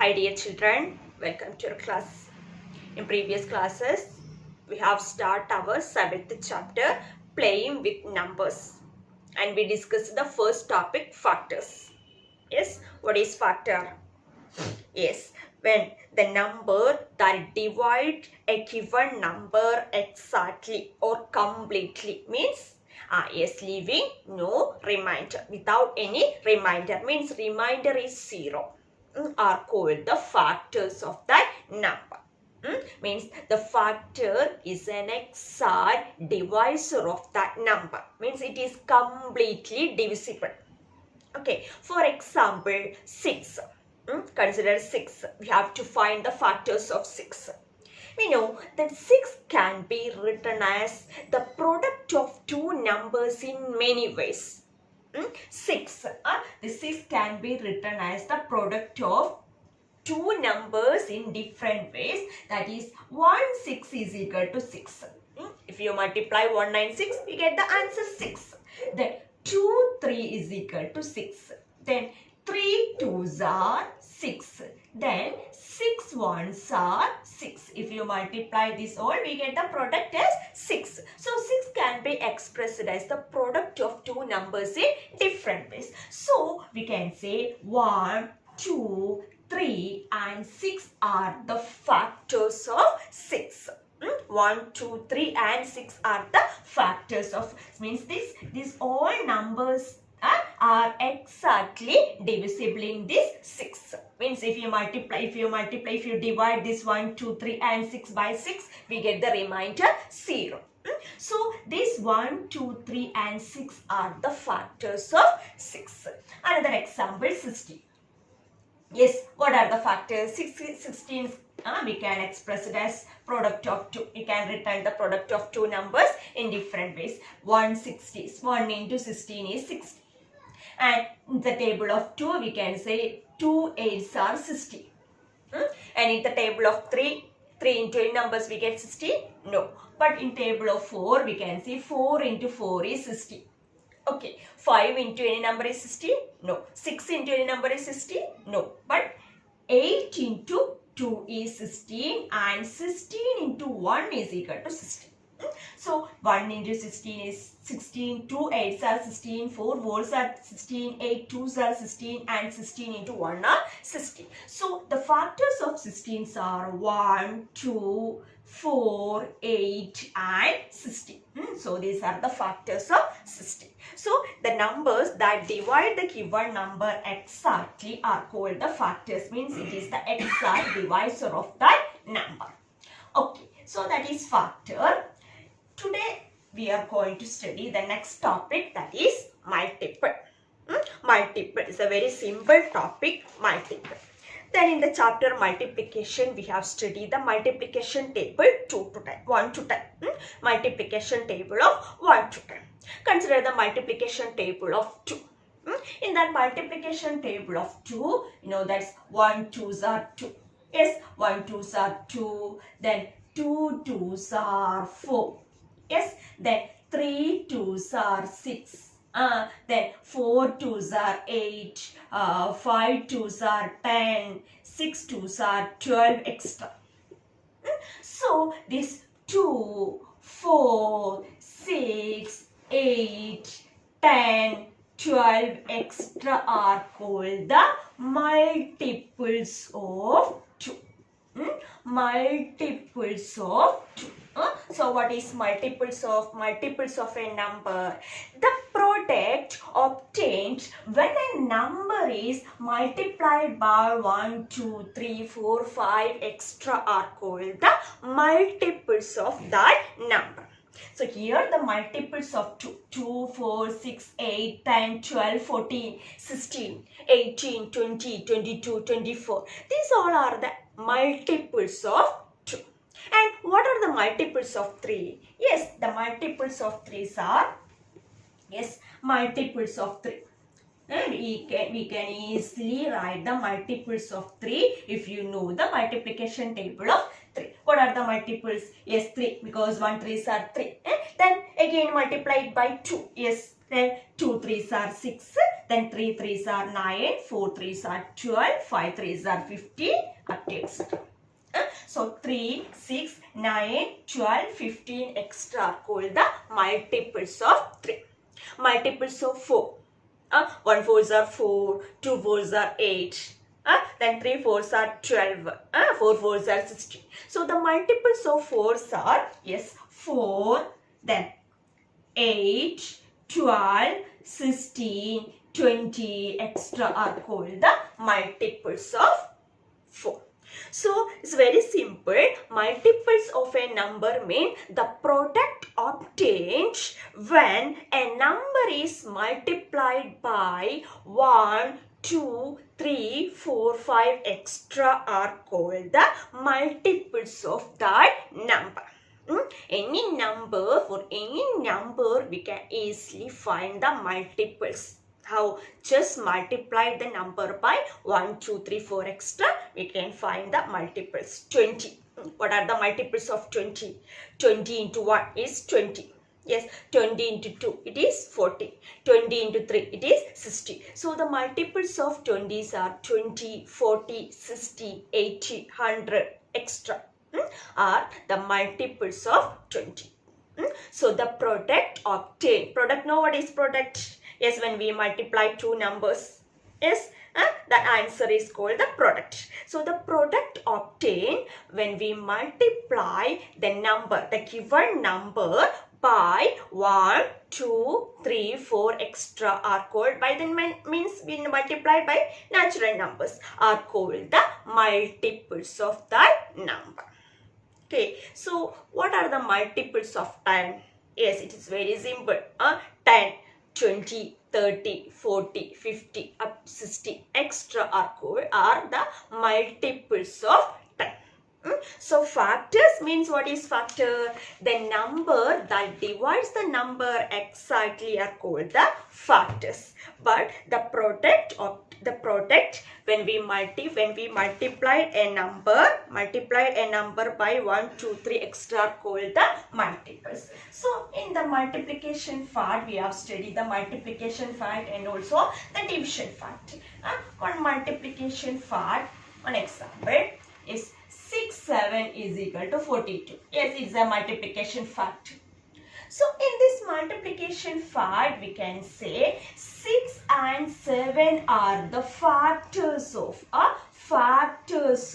Hi dear children, welcome to your class. In previous classes, we have started our 7th chapter, playing with numbers. And we discussed the first topic, factors. Yes, what is factor? Yes, when the number that divide a given number exactly or completely means yes, leaving no remainder. Without any remainder means remainder is 0. Are called the factors of that number. Means the factor is an exact divisor of that number. Means it is completely divisible. Okay, for example, 6. Consider 6. We have to find the factors of 6. We know that 6 can be written as the product of two numbers in many ways. 6. This 6 can be written as the product of two numbers in different ways. That is 1 6 is equal to 6. If you multiply 196, we get the answer 6. Then 2 3 is equal to 6. Then 3 2s are 6. Then 6 1s are 6. If you multiply this all, we get the product as 6. So 6 can be expressed as the product of two numbers in different ways. So we can say 1 2 3 and 6 are the factors of 6. 1, 2, 3 and 6 are the factors of, means these all numbers are exactly divisible in this 6. Means if you divide this 1, 2, 3 and 6 by 6, we get the remainder 0. So this 1, 2, 3 and 6 are the factors of 6. Another example, 16. Yes, what are the factors? 16 we can express it as product of 2. We can return the product of two numbers in different ways. 160. 1 into 16 is 60. And in the table of 2, we can say 2 8s are 60. And in the table of 3 into any numbers we get 60? No. But in table of 4, we can say 4 into 4 is 60. Okay, 5 into any number is 60? No. 6 into any number is 60? No. But 8 into 2 is 16 and 16 into 1 is equal to 16. So 1 into 16 is 16, 2 8s are 16, 4 4s are 16, 8 2s are 16 and 16 into 1 are 16. So the factors of 16s are 1, 2, 4, 8 and 16. So these are the factors of 16. So the numbers that divide the given number exactly are called the factors. Means it is the exact divisor of that number. Okay, so that is factor. Today we are going to study the next topic, that is multiple. Multiple is a very simple topic, multiple. Then in the chapter multiplication, we have studied the multiplication table 1 to 10. Multiplication table of 1 to 10. Consider the multiplication table of 2. In that multiplication table of 2, you know that's 1 2s are 2. Yes, 1 2s are 2. Then 2 2s are 4. Yes, then 3 2s are 6. Then 4 2s are 8, 5 2s are 10, 6 2s are 12 extra. So this 2, 4, 6, 8, 10, 12 extra are called the multiples of 2. Multiples of 2. So what is multiples of a number? The product obtained when a number is multiplied by 1, 2, 3, 4, 5 extra are called the multiples of that number. So here the multiples of 2, 4, 6, 8, 10, 12, 14, 16, 18, 20, 22, 24. These all are the multiples of 2. And what are the multiples of 3? Yes, the multiples of 3s are, yes, multiples of 3. And we can easily write the multiples of 3 if you know the multiplication table of 3. What are the multiples? Yes, 3, because 1 3s are 3. Then again multiplied by 2. Yes, then 2 3s are 6. Then 3 3s are 9, 4 3s are 12, 5 3s are 15, up to etc. So 3, 6, 9, 12, 15 extra are called the multiples of 3. Multiples of 4. 1 4s are 4, 2 4s are 8. Then 3 4s are 12, 4 4s are 16. So the multiples of 4s are, yes, 4, then 8, 12, 16, 20 extra are called the multiples of 4. So it's very simple. Multiples of a number mean the product obtained when a number is multiplied by 1, 2, 3, 4, 5 extra are called the multiples of that number. Any number, for any number we can easily find the multiples. How? Just multiply the number by 1, 2, 3, 4 extra. We can find the multiples. 20. What are the multiples of 20? 20 into 1 is 20. Yes, 20 into 2, it is 40. 20 into 3, it is 60. So the multiples of 20s are 20, 40, 60, 80, 100 extra. Are the multiples of 20. So the product obtained. Product, know what is product? Yes, when we multiply two numbers. Yes, the answer is called the product. So the product obtained when we multiply the number, the given number by 1, 2, 3, 4 extra are called by the means we multiplied by natural numbers are called the multiples of that number. Okay, so what are the multiples of 10? Yes, it is very simple. 10, 20, 30, 40, 50, up to 60 extra are the multiples of 10. So factors means, what is factor? The number that divides the number exactly are called the factors. But the product when we multiply a number by 1, 2, 3 extra are called the multiples. So in the multiplication part we have studied the multiplication part and also the division part. On multiplication part, one example is 6, 7 is equal to 42. Yes, it's a multiplication fact. So in this multiplication fact, we can say 6 and 7 are the factors of what? Factors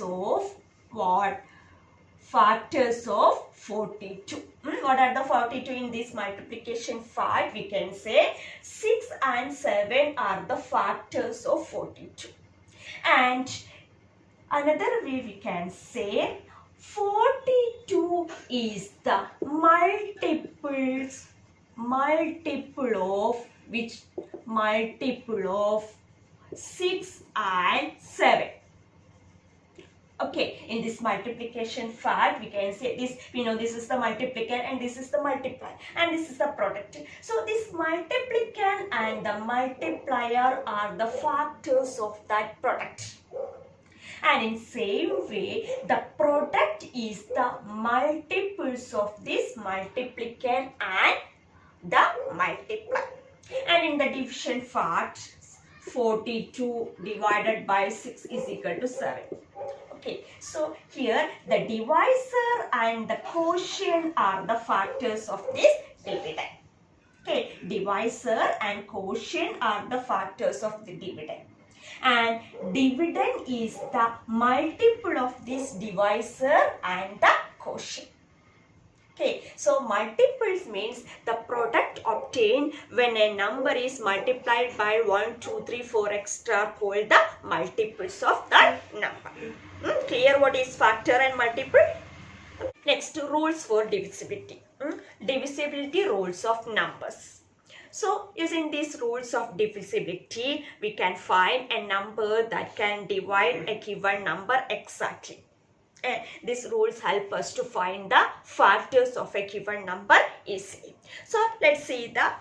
of 42. What are the 42 in this multiplication fact? We can say 6 and 7 are the factors of 42. And another way we can say 42 is the multiple of 6 and 7. Okay, in this multiplication fact, we can say this, we know this is the multiplicand and this is the multiplier and this is the product. So this multiplicand and the multiplier are the factors of that product. And in same way, the product is the multiples of this multiplicand and the multiplier. And in the division fact, 42 divided by 6 is equal to 7. Okay, so here the divisor and the quotient are the factors of this dividend. Okay, divisor and quotient are the factors of the dividend. And dividend is the multiple of this divisor and the quotient. Okay, so multiples means the product obtained when a number is multiplied by 1, 2, 3, 4 extra called the multiples of that number. Clear what is factor and multiple? Next, rules for divisibility. Divisibility rules of numbers. So, using these rules of divisibility, we can find a number that can divide a given number exactly. These rules help us to find the factors of a given number easily. So, let's see the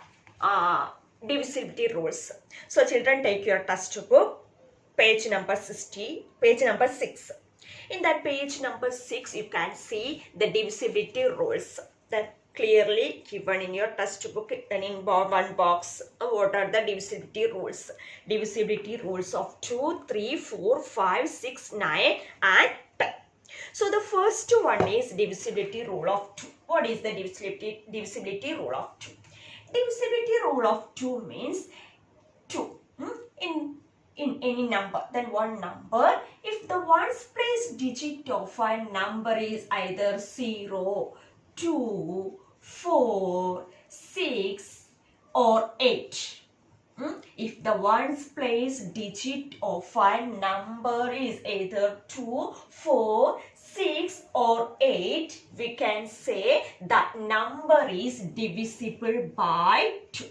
divisibility rules. So, children, take your textbook, page number 6. In that page number 6, you can see the divisibility rules. Then clearly given in your textbook in one box. What are the divisibility rules? Divisibility rules of 2, 3, 4, 5, 6, 9 and 10. So the first one is divisibility rule of 2. What is the divisibility rule of 2? Divisibility rule of 2 means 2 in any number, then one number, if the ones place digit of a number is either 0, 2, 4, 6 or 8. If the ones place digit of a number is either 2, 4, 6 or 8, we can say that number is divisible by 2.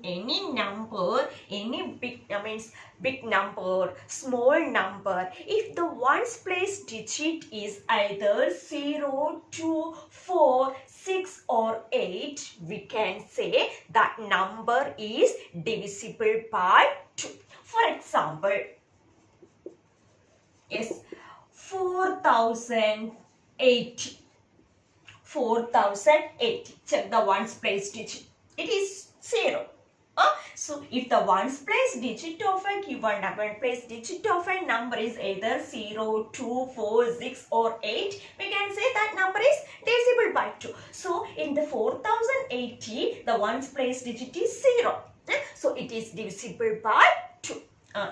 Any number, any big number, small number, if the ones place digit is either 0, 2, 4, 6 or 8, we can say that number is divisible by 2. For example, yes, 4080. 4080. Check the ones place digit. It is 0. So if the ones place digit of a given number, place digit of a number is either 0, 2, 4, 6 or 8, we can say that number is divisible by 2. So in the 4080, the ones place digit is 0. So it is divisible by 2.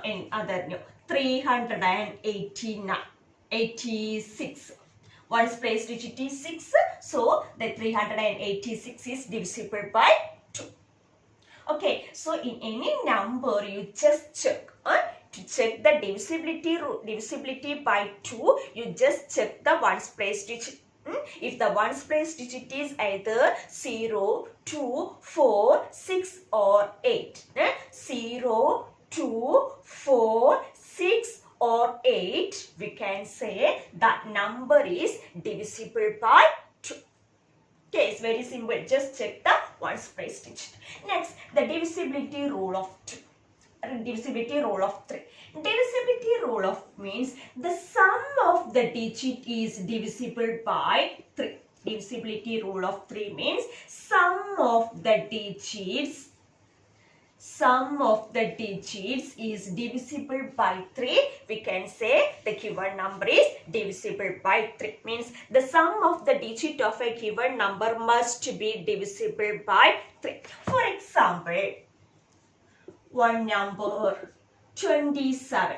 In other 386. Ones place digit is 6. So the 386 is divisible by 2. Okay, so in any number you just check. To check the divisibility by 2, you just check the ones place digit. If the ones place digit is either 0, 2, 4, 6 or 8. 0, 2, 4, 6 or 8, we can say that number is divisible by 2. Okay, it's very simple. Just check the ones place digit. Next, the divisibility rule of 2. Divisibility rule of 3. Divisibility rule of means the sum of the digit is divisible by 3. Divisibility rule of 3 means sum of the digits is divisible by 3. We can say the given number is divisible by 3. Means the sum of the digit of a given number must be divisible by 3. For example, one number 27.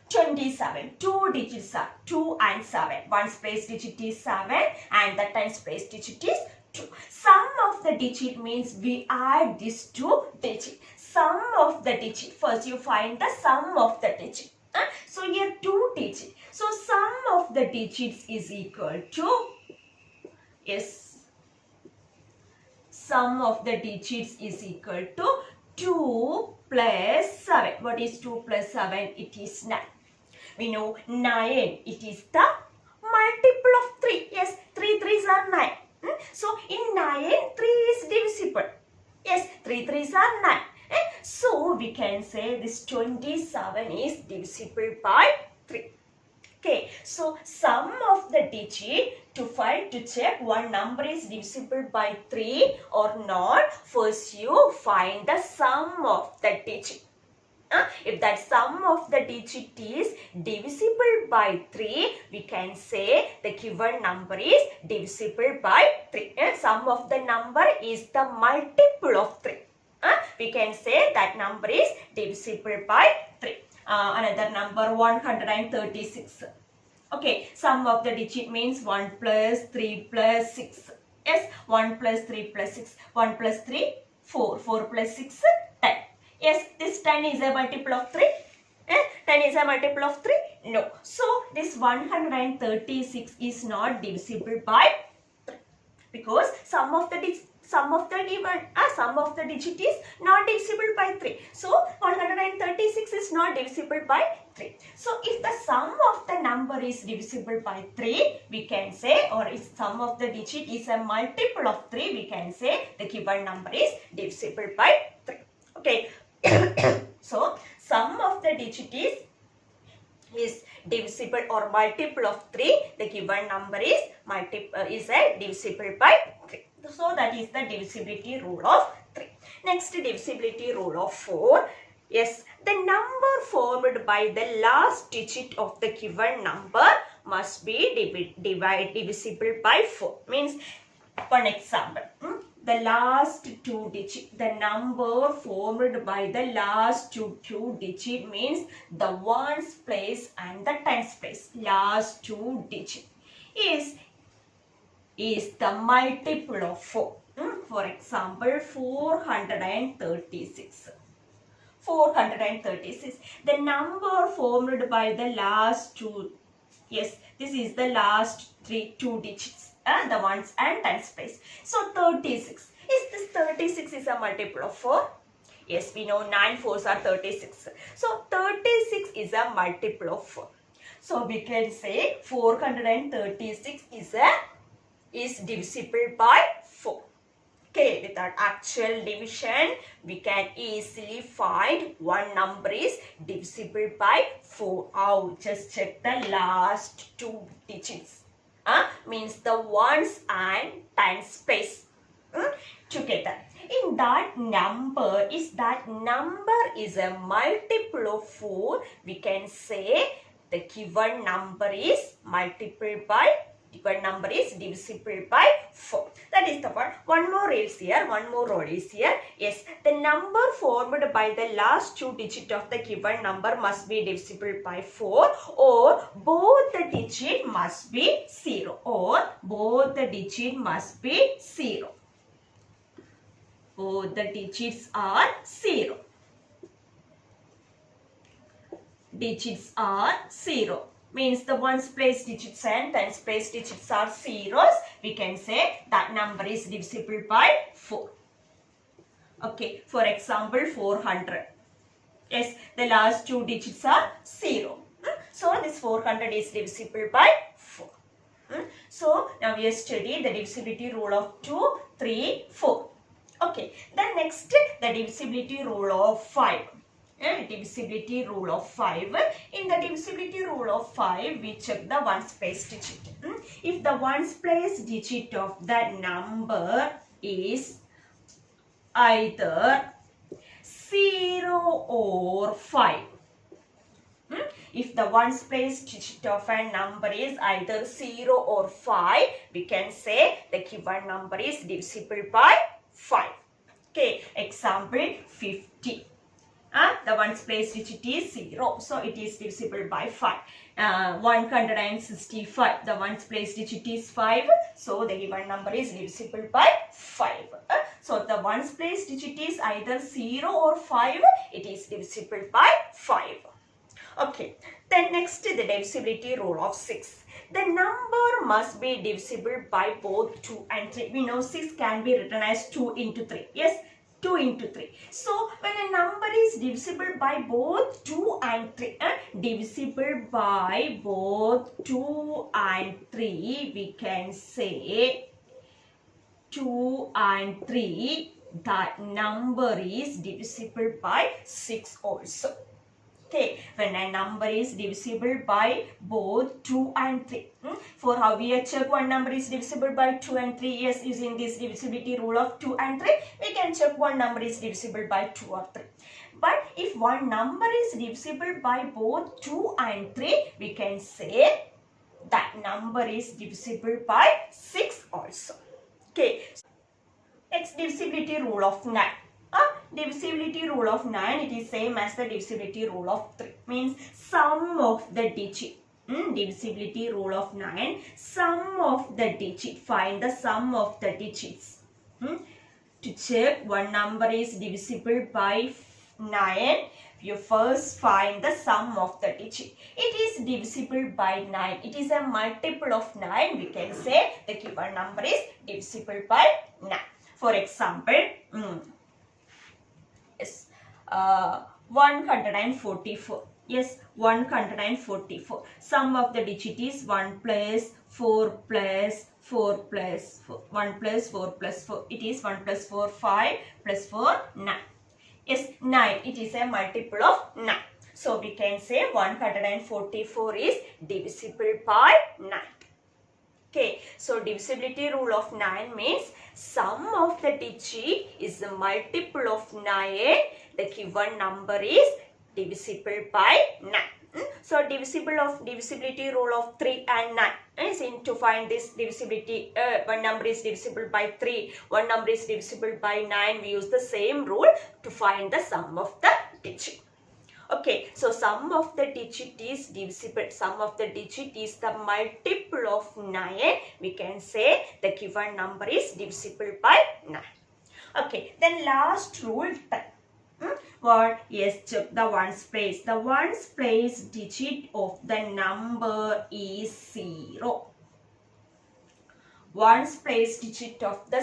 27. Two digits are 2 and 7. Ones place digit is 7 and the tens place digit is 2. Sum of the digit means we add these two digits. Sum of the digit. First you find the sum of the digit. So here 2 digits. So sum of the digits is equal to, yes, sum of the digits is equal to 2 plus 7. What is 2 plus 7? It is 9. We know 9. It is the multiple of 3. Yes, 3 3s are 9. So in 9, 3 is divisible. Yes, 3 3s are 9. So we can say this 27 is divisible by 3. Okay, so sum of the digit, to check one number is divisible by 3 or not, first you find the sum of the digit. If that sum of the digit is divisible by 3, we can say the given number is divisible by 3. Sum of the number is the multiple of 3. We can say that number is divisible by 3. Another number 136. Okay, sum of the digit means 1 plus 3 plus 6. Yes, 1 plus 3 plus 6. 1 plus 3, 4. 4 plus 6, 10. Yes, this 10 is a multiple of 3. 10 is a multiple of 3? No. So, this 136 is not divisible by 3. Because sum of the digit is not divisible by 3. So, 136 is not divisible by 3. So, if the sum of the number is divisible by 3, we can say, or if sum of the digit is a multiple of 3, we can say the given number is divisible by 3. Okay. So, sum of the digit is divisible or multiple of 3. The given number is a divisible by 3. So that is the divisibility rule of 3. Next divisibility rule of 4. Yes, the number formed by the last digit of the given number must be divisible by 4. Means, one example. The last two digits, the number formed by the last two digit means the ones place and the tens place. Last two digit is the multiple of 4. For example, 436. 436. The number formed by the last two. Yes, this is the last two digits. The ones and tens place. So 36. Is this 36 is a multiple of 4? Yes, we know 9 fours are 36. So 36 is a multiple of 4. So we can say 436 is divisible by 4. Okay, without actual division, we can easily find one number is divisible by 4. How? Just check the last two digits. Means the ones and tens place together. In that number is a multiple of 4, we can say the given number is divisible by 4. That is the one. One more rule is here. Yes, the number formed by the last two digits of the given number must be divisible by 4, or both the digit must be 0. Both the digits are 0. Digits are 0. Means the ones place digits and tens place digits are zeros. We can say that number is divisible by 4. Okay, for example, 400. Yes, the last two digits are 0. So this 400 is divisible by 4. So now we have studied the divisibility rule of 2, 3, 4. Okay, then next the divisibility rule of 5. Divisibility rule of 5. In the divisibility rule of 5, we check the ones place digit. If the ones place digit of that number is either 0 or 5. If the ones place digit of a number is either 0 or 5, we can say the given number is divisible by 5. Okay, example 50. The ones place digit is 0, so it is divisible by 5. 165, the ones place digit is 5, so the given number is divisible by 5. So the ones place digit is either 0 or 5, it is divisible by 5. Okay, then next the divisibility rule of 6. The number must be divisible by both 2 and 3. We know 6 can be written as 2 into 3. Yes, 2 into 3. So when a number is divisible by both 2 and 3, divisible by both 2 and 3, we can say 2 and 3, that number is divisible by 6 also. Okay, when a number is divisible by both 2 and 3. For how we check one number is divisible by 2 and 3? Yes, using this divisibility rule of 2 and 3, we can check one number is divisible by 2 or 3. But if one number is divisible by both 2 and 3, we can say that number is divisible by 6 also. Okay, next divisibility rule of 9. Divisibility rule of 9, it is same as the divisibility rule of 3. Means sum of the digit. Divisibility rule of 9, sum of the digit. Find the sum of the digits. To check one number is divisible by 9, you first find the sum of the digit. It is divisible by 9. It is a multiple of 9. We can say the given number is divisible by 9. For example, 144. Yes, 144. Sum of the digit is 1 plus 4 plus 4 plus 4. 1 plus 4 plus 4. It is 1 plus 4, 5 plus 4, 9. Yes, 9. It is a multiple of 9. So we can say 144 is divisible by 9. Okay, so divisibility rule of 9 means sum of the digit is a multiple of 9. The given number is divisible by 9. So divisibility rule of 3 and 9 is to find this divisibility. One number is divisible by 3, one number is divisible by 9. We use the same rule to find the sum of the digit. Okay, so sum of the digit is divisible. Sum of the digit is the multiple of 9. We can say the given number is divisible by 9. Okay, then last rule 10. What? Yes, check the ones place. The ones place digit of the number is 0. Ones place digit of the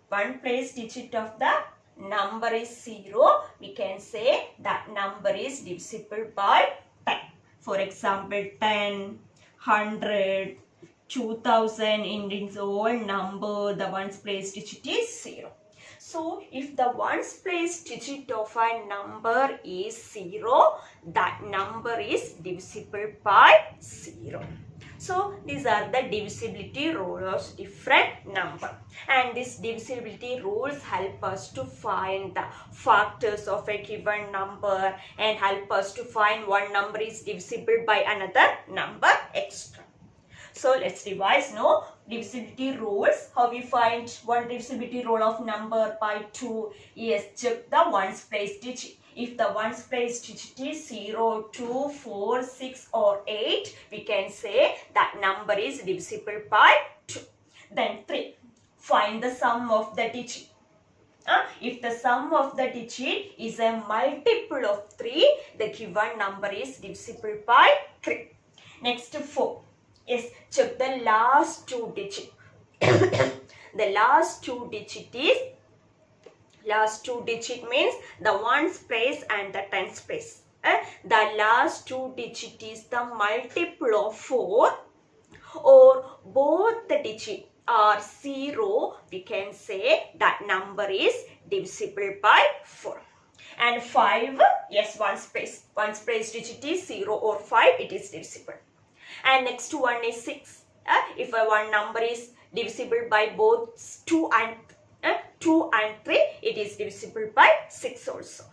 one place digit of the number is 0. We can say that number is divisible by 10. For example, 10, 100, 2000 in its whole number, the ones place digit is 0. So, if the ones place digit of a number is 0, that number is divisible by 0. So, these are the divisibility rules of different number. And these divisibility rules help us to find the factors of a given number and help us to find one number is divisible by another number extra. So, let's revise now divisibility rules. How we find one divisibility rule of number by 2? Yes, check the ones place digit. If the ones place digit is 0, 2, 4, 6 or 8, we can say that number is divisible by 2. Then 3. Find the sum of the digit. If the sum of the digit is a multiple of 3, the given number is divisible by 3. Next 4. Yes, check the last 2 digit. The last 2 digit is last 2 digit means the ones place and the tens place. The last 2 digit is the multiple of 4 or both the digit are 0. We can say that number is divisible by 4. And 5, yes, ones place digit is 0 or 5, it is divisible. And next one is 6. If one number is divisible by both 2 and 3, it is divisible by 6 also.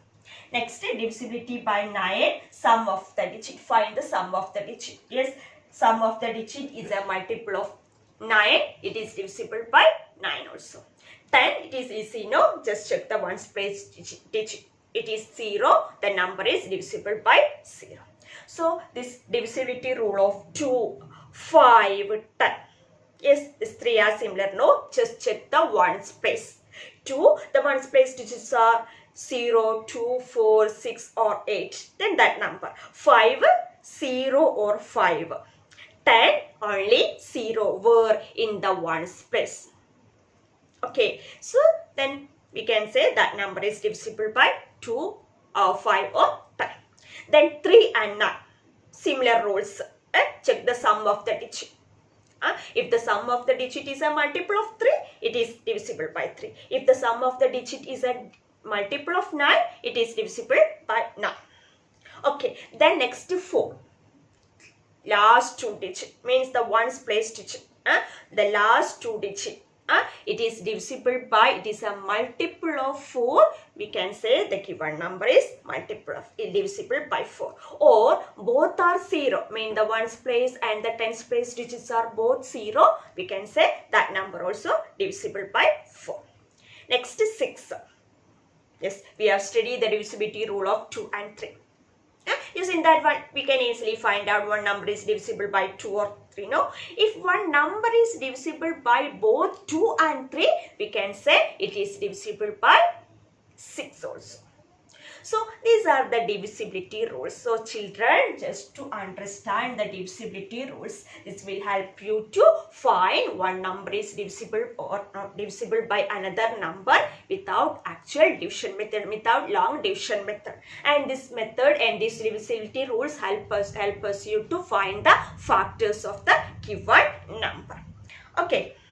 Next, divisibility by 9, sum of the digit. Find the sum of the digit. Yes, sum of the digit is a multiple of 9. It is divisible by 9 also. 10, it is easy, no? Just check the ones place digit. It is 0. The number is divisible by 0. So, this divisibility rule of 2, 5, 10. Yes, these 3 are similar, no? Just check the ones place. 2, the ones place digits are 0, 2, 4, 6 or 8. Then that number. 5, 0 or 5. 10, only 0 were in the ones place. Okay, so then we can say that number is divisible by 2 or 5 or 10. Then 3 and 9. Similar rules. Check the sum of the digit. If the sum of the digit is a multiple of 3, it is divisible by 3. If the sum of the digit is a multiple of 9, it is divisible by 9. Okay, then next 4. Last 2 digit means the ones place digit. The last 2 digit. It is divisible by, it is a multiple of 4. We can say the given number is divisible by 4. Or both are 0. Mean the ones place and the tens place digits are both 0. We can say that number also divisible by 4. Next is 6. Yes, we have studied the divisibility rule of 2 and 3. Using that one, we can easily find out one number is divisible by 2 or 3. No? If one number is divisible by both 2 and 3, we can say it is divisible by 6 also. So, these are the divisibility rules. So, children, just to understand the divisibility rules, this will help you to find one number is divisible or not divisible by another number without actual division method, without long division method. And this method and these divisibility rules help us you to find the factors of the given number. Okay.